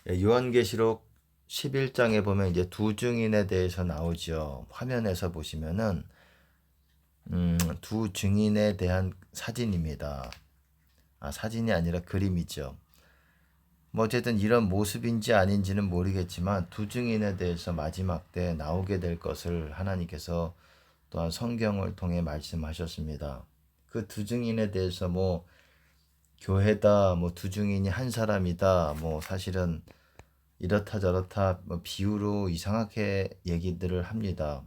요한계시록 11장에 보면 이제 두 증인에 대해서 나오죠. 화면에서 보시면은 두 증인에 대한 사진입니다. 사진이 아니라 그림이죠. 뭐 어쨌든 이런 모습인지 아닌지는 모르겠지만 두 증인에 대해서 마지막 때 나오게 될 것을 하나님께서 또한 성경을 통해 말씀하셨습니다. 그 두 증인에 대해서 뭐 교회다, 뭐 두 증인이 한 사람이다, 뭐 사실은 이렇다 저렇다 뭐 비유로 이상하게 얘기들을 합니다.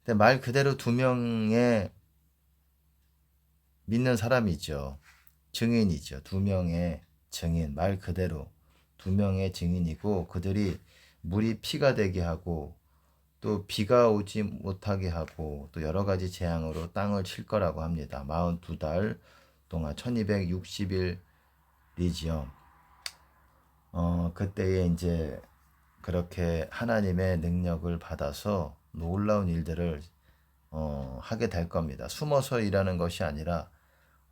근데 말 그대로 두 명의 믿는 사람이죠. 증인이죠. 두 명의 증인, 말 그대로 두 명의 증인이고 그들이 물이 피가 되게 하고 또 비가 오지 못하게 하고 또 여러 가지 재앙으로 땅을 칠 거라고 합니다. 42달 동안 1260일이지요. 그때에 이제 그렇게 하나님의 능력을 받아서 놀라운 일들을 하게 될 겁니다. 숨어서 일하는 것이 아니라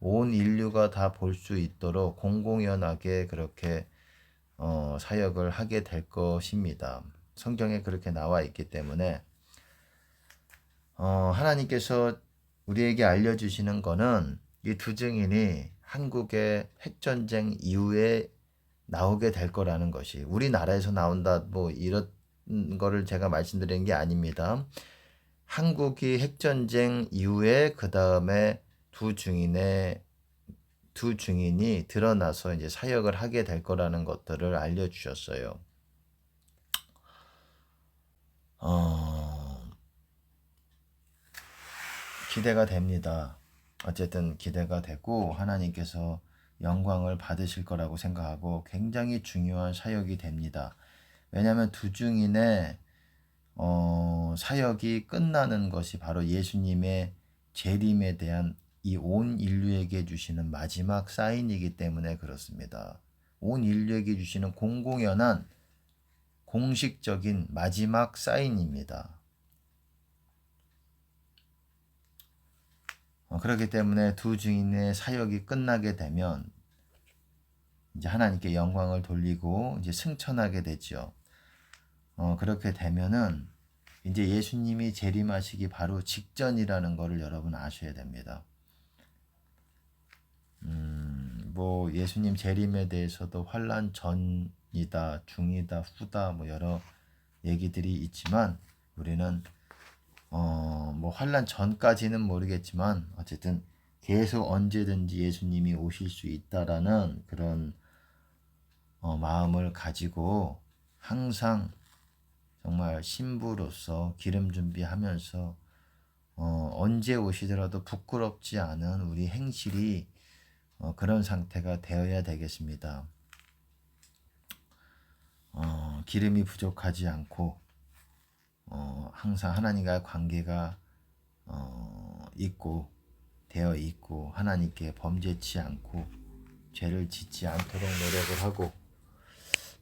온 인류가 다 볼 수 있도록 공공연하게 그렇게 사역을 하게 될 것입니다. 성경에 그렇게 나와 있기 때문에 하나님께서 우리에게 알려주시는 거는 이 두 증인이 한국의 핵전쟁 이후에 나오게 될 거라는 것이 우리나라에서 나온다 뭐 이런 거를 제가 말씀드리는 게 아닙니다. 한국이 핵전쟁 이후에 그 다음에 두 증인이 드러나서 이제 사역을 하게 될 거라는 것들을 알려주셨어요. 기대가 됩니다. 어쨌든 기대가 되고 하나님께서 영광을 받으실 거라고 생각하고 굉장히 중요한 사역이 됩니다. 왜냐하면 두 증인의 사역이 끝나는 것이 바로 예수님의 재림에 대한 이 온 인류에게 주시는 마지막 사인이기 때문에 그렇습니다. 온 인류에게 주시는 공공연한 공식적인 마지막 사인입니다. 그렇기 때문에 두 증인의 사역이 끝나게 되면 이제 하나님께 영광을 돌리고 이제 승천하게 되죠. 그렇게 되면은 이제 예수님이 재림하시기 바로 직전이라는 것을 여러분 아셔야 됩니다. 뭐 예수님 재림에 대해서도 환란 전이다, 중이다, 후다 뭐 여러 얘기들이 있지만 우리는 뭐 환란 전까지는 모르겠지만 어쨌든 계속 언제든지 예수님이 오실 수 있다라는 그런 마음을 가지고 항상 정말 신부로서 기름 준비하면서 언제 오시더라도 부끄럽지 않은 우리 행실이 그런 상태가 되어야 되겠습니다. 기름이 부족하지 않고 항상 하나님과의 관계가 있고 되어 있고 하나님께 범죄치 않고 죄를 짓지 않도록 노력을 하고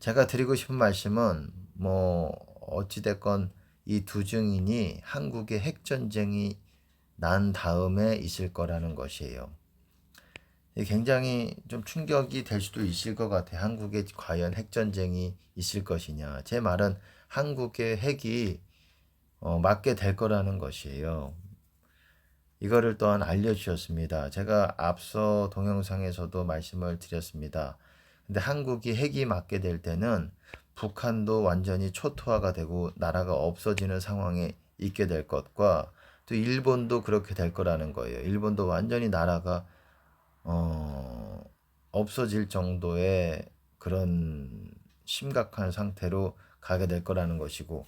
제가 드리고 싶은 말씀은 뭐 어찌됐건 이 두 증인이 한국의 핵전쟁이 난 다음에 있을 거라는 것이에요. 굉장히 좀 충격이 될 수도 있을 것 같아요. 한국에 과연 핵전쟁이 있을 것이냐. 제 말은 한국의 핵이 맞게 될 거라는 것이에요. 이거를 또한 알려주셨습니다. 제가 앞서 동영상에서도 말씀을 드렸습니다. 근데 한국이 핵이 맞게 될 때는 북한도 완전히 초토화가 되고 나라가 없어지는 상황에 있게 될 것과 또 일본도 그렇게 될 거라는 거예요. 일본도 완전히 나라가 없어질 정도의 그런 심각한 상태로 가게 될 거라는 것이고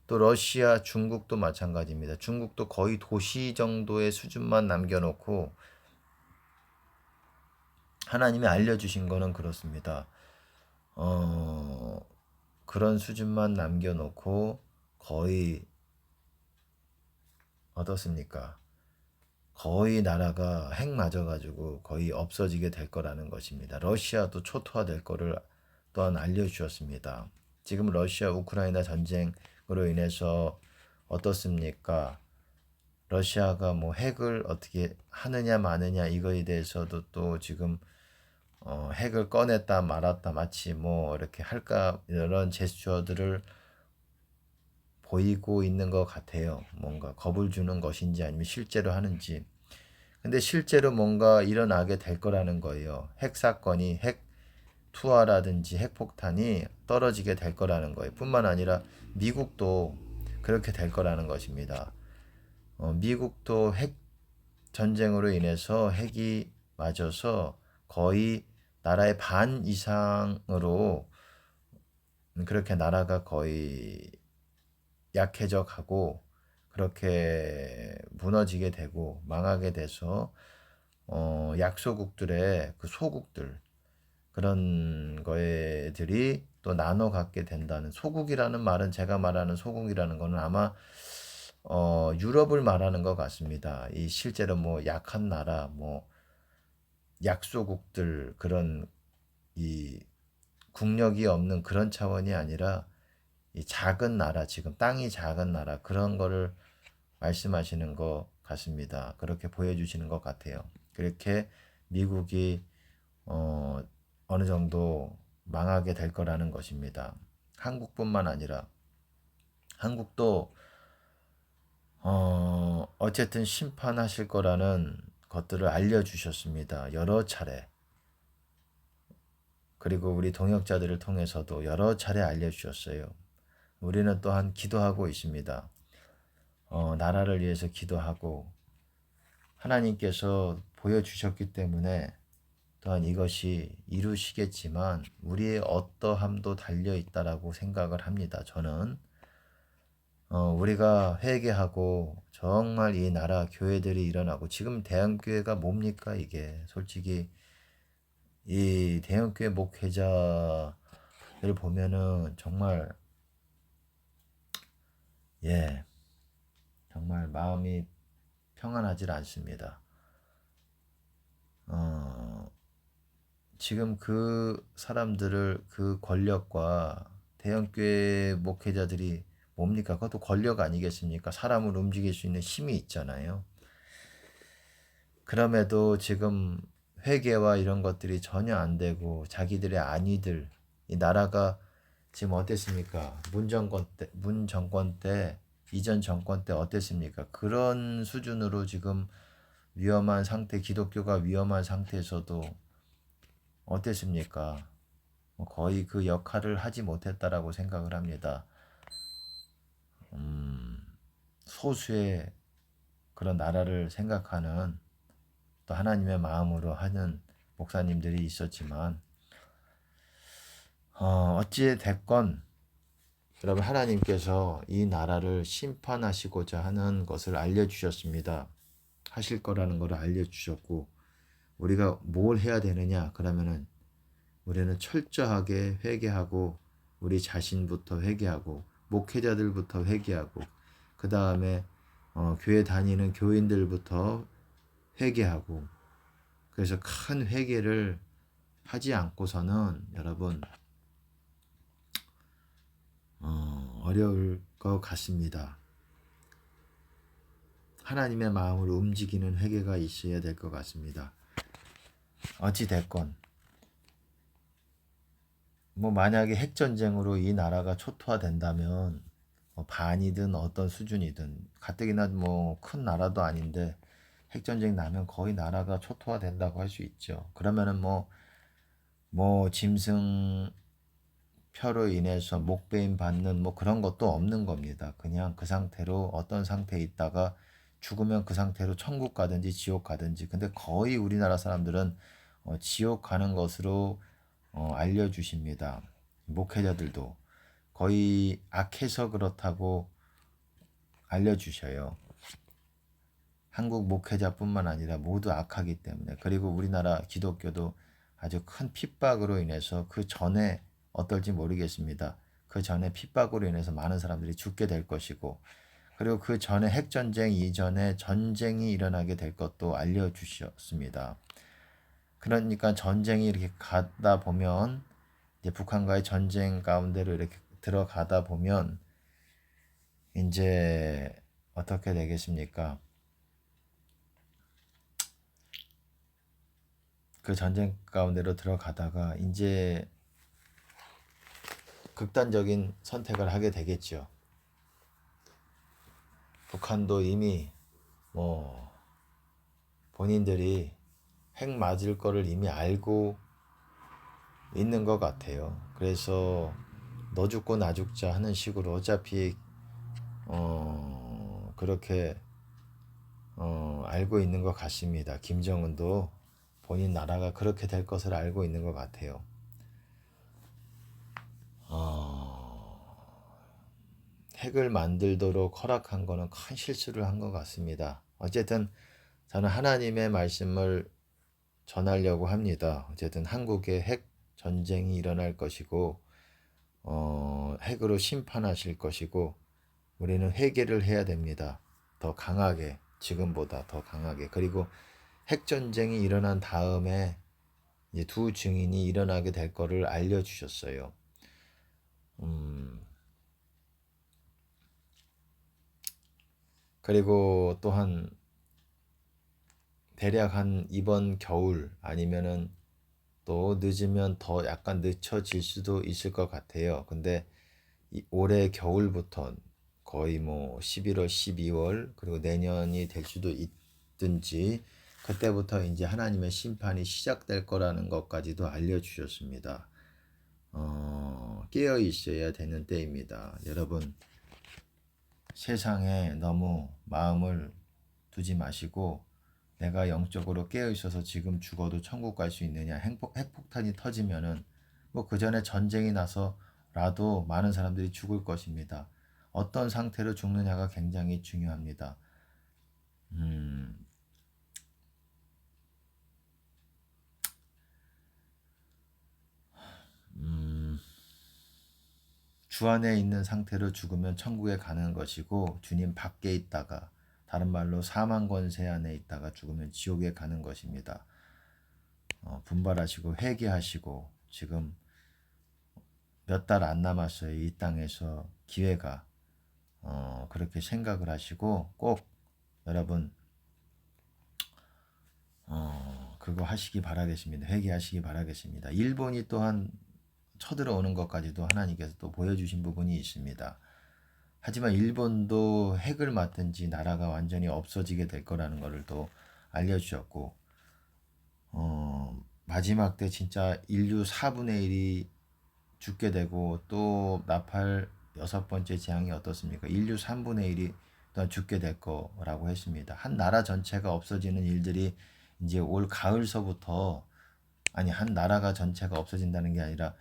또 러시아, 중국도 마찬가지입니다. 중국도 거의 도시 정도의 수준만 남겨놓고 하나님이 알려주신 거는 그렇습니다. 그런 수준만 남겨놓고 거의 어떻습니까? 거의 나라가 핵 맞아가지고 거의 없어지게 될 거라는 것입니다. 러시아도 초토화될 거를 또한 알려주셨습니다. 지금 러시아 우크라이나 전쟁으로 인해서 어떻습니까? 러시아가 뭐 핵을 어떻게 하느냐 마느냐 이거에 대해서도 또 지금 핵을 꺼냈다 말았다 마치 뭐 이렇게 할까 이런 제스처들을 보이고 있는 것 같아요. 뭔가 겁을 주는 것인지 아니면 실제로 하는지. 근데 실제로 뭔가 일어나게 될 거라는 거예요. 핵 사건이 핵 투하라든지 핵폭탄이 떨어지게 될 거라는 거예요. 뿐만 아니라 미국도 그렇게 될 거라는 것입니다. 미국도 핵 전쟁으로 인해서 핵이 맞아서 거의 나라의 반 이상으로 그렇게 나라가 거의 약해져 가고 그렇게 무너지게 되고 망하게 돼서 약소국들의 그 소국들 그런 거에들이 또 나눠 갖게 된다는 소국이라는 말은 제가 말하는 소국이라는 거는 아마 유럽을 말하는 것 같습니다. 이 실제로 뭐 약한 나라 뭐 약소국들 그런 이 국력이 없는 그런 차원이 아니라 이 작은 나라 지금 땅이 작은 나라 그런 거를 말씀하시는 것 같습니다. 그렇게 보여주시는 것 같아요. 그렇게 미국이 어, 어느 정도 망하게 될 거라는 것입니다. 한국뿐만 아니라 한국도 어쨌든 심판하실 거라는 것들을 알려주셨습니다. 여러 차례. 그리고 우리 동역자들을 통해서도 여러 차례 알려주셨어요. 우리는 또한 기도하고 있습니다. 나라를 위해서 기도하고 하나님께서 보여주셨기 때문에 또한 이것이 이루시겠지만 우리의 어떠함도 달려 있다라고 생각을 합니다. 저는 우리가 회개하고 정말 이 나라 교회들이 일어나고 지금 대형교회가 뭡니까 이게 솔직히 이 대형교회 목회자를 보면은 정말 예 정말 마음이 평안하지 않습니다. 어, 지금 그 사람들을 그 권력과 대형교회 목회자들이 뭡니까? 그것도 권력 아니겠습니까? 사람을 움직일 수 있는 힘이 있잖아요. 그럼에도 지금 회계와 이런 것들이 전혀 안 되고 자기들의 안위들, 이 나라가 지금 어땠습니까? 문 정권 때, 이전 정권 때 어땠습니까? 그런 수준으로 지금 위험한 상태, 기독교가 위험한 상태에서도 어땠습니까? 거의 그 역할을 하지 못했다라고 생각을 합니다. 소수의 그런 나라를 생각하는 또 하나님의 마음으로 하는 목사님들이 있었지만 어찌 됐건 여러분 하나님께서 이 나라를 심판하시고자 하는 것을 알려주셨습니다. 하실 거라는 것을 알려주셨고 우리가 뭘 해야 되느냐 그러면은 우리는 철저하게 회개하고 우리 자신부터 회개하고 목회자들부터 회개하고 그 다음에 교회 다니는 교인들부터 회개하고 그래서 큰 회개를 하지 않고서는 여러분 어려울 것 같습니다. 하나님의 마음을 움직이는 회개가 있어야 될 것 같습니다. 어찌 됐건 뭐 만약에 핵전쟁으로 이 나라가 초토화된다면 반이든 어떤 수준이든 가뜩이나 뭐 큰 나라도 아닌데 핵전쟁 나면 거의 나라가 초토화된다고 할 수 있죠. 그러면은 뭐 짐승 표로 인해서 목배임 받는 뭐 그런 것도 없는 겁니다. 그냥 그 상태로 어떤 상태에 있다가 죽으면 그 상태로 천국 가든지 지옥 가든지. 근데 거의 우리나라 사람들은 지옥 가는 것으로 알려주십니다. 목회자들도 거의 악해서 그렇다고 알려주셔요. 한국 목회자뿐만 아니라 모두 악하기 때문에. 그리고 우리나라 기독교도 아주 큰 핍박으로 인해서 그 전에 어떨지 모르겠습니다. 그 전에 핍박으로 인해서 많은 사람들이 죽게 될 것이고 그리고 그 전에 핵전쟁 이전에 전쟁이 일어나게 될 것도 알려주셨습니다. 그러니까 전쟁이 이렇게 가다 보면 이제 북한과의 전쟁 가운데로 이렇게 들어가다 보면 이제 어떻게 되겠습니까? 그 전쟁 가운데로 들어가다가 이제 극단적인 선택을 하게 되겠죠. 북한도 이미 뭐 본인들이 핵 맞을 거를 이미 알고 있는 것 같아요. 그래서 너 죽고 나 죽자 하는 식으로 어차피 그렇게 알고 있는 것 같습니다. 김정은도 본인 나라가 그렇게 될 것을 알고 있는 것 같아요. 핵을 만들도록 허락한 거는 큰 실수를 한 것 같습니다. 어쨌든 저는 하나님의 말씀을 전하려고 합니다. 어쨌든 한국에 핵 전쟁이 일어날 것이고 핵으로 심판하실 것이고 우리는 회개를 해야 됩니다. 더 강하게, 지금보다 더 강하게. 그리고 핵 전쟁이 일어난 다음에 이제 두 증인이 일어나게 될 거를 알려주셨어요. 그리고 또한 대략 한 이번 겨울 아니면은 또 늦으면 더 약간 늦춰질 수도 있을 것 같아요. 근데 올해 겨울부터 거의 뭐 11월, 12월 그리고 내년이 될 수도 있든지 그때부터 이제 하나님의 심판이 시작될 거라는 것까지도 알려주셨습니다. 깨어 있어야 되는 때입니다. 여러분, 세상에 너무 마음을 두지 마시고 내가 영적으로 깨어 있어서 지금 죽어도 천국 갈 수 있느냐, 핵폭탄이 터지면은 뭐 그 전에 전쟁이 나서라도 많은 사람들이 죽을 것입니다. 어떤 상태로 죽느냐가 굉장히 중요합니다. 주 안에 있는 상태로 죽으면 천국에 가는 것이고 주님 밖에 있다가 다른 말로 사망 권세 안에 있다가 죽으면 지옥에 가는 것입니다. 분발하시고 회개하시고 지금 몇 달 안 남았어요. 이 땅에서 기회가 그렇게 생각을 하시고 꼭 여러분 그거 하시기 바라겠습니다. 회개하시기 바라겠습니다. 일본이 또한 쳐들어오는 것까지도 하나님께서 또 보여주신 부분이 있습니다. 하지만 일본도 핵을 맞든지 나라가 완전히 없어지게 될 거라는 것을 또 알려주셨고 마지막 때 진짜 인류 4분의 1이 죽게 되고 또 나팔 6번째 재앙이 어떻습니까? 인류 3분의 1이 또 죽게 될 거라고 했습니다. 한 나라 전체가 없어지는 일들이 이제 올 가을서부터 아니 한 나라가 전체가 없어진다는 게 아니라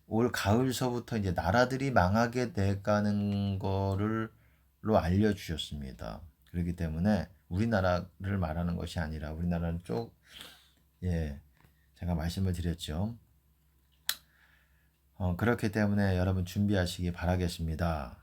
올 가을서부터 이제 나라들이 망하게 돼가는 거를로 알려주셨습니다. 그렇기 때문에 우리나라를 말하는 것이 아니라 우리나라는 제가 말씀을 드렸죠. 그렇기 때문에 여러분 준비하시기 바라겠습니다.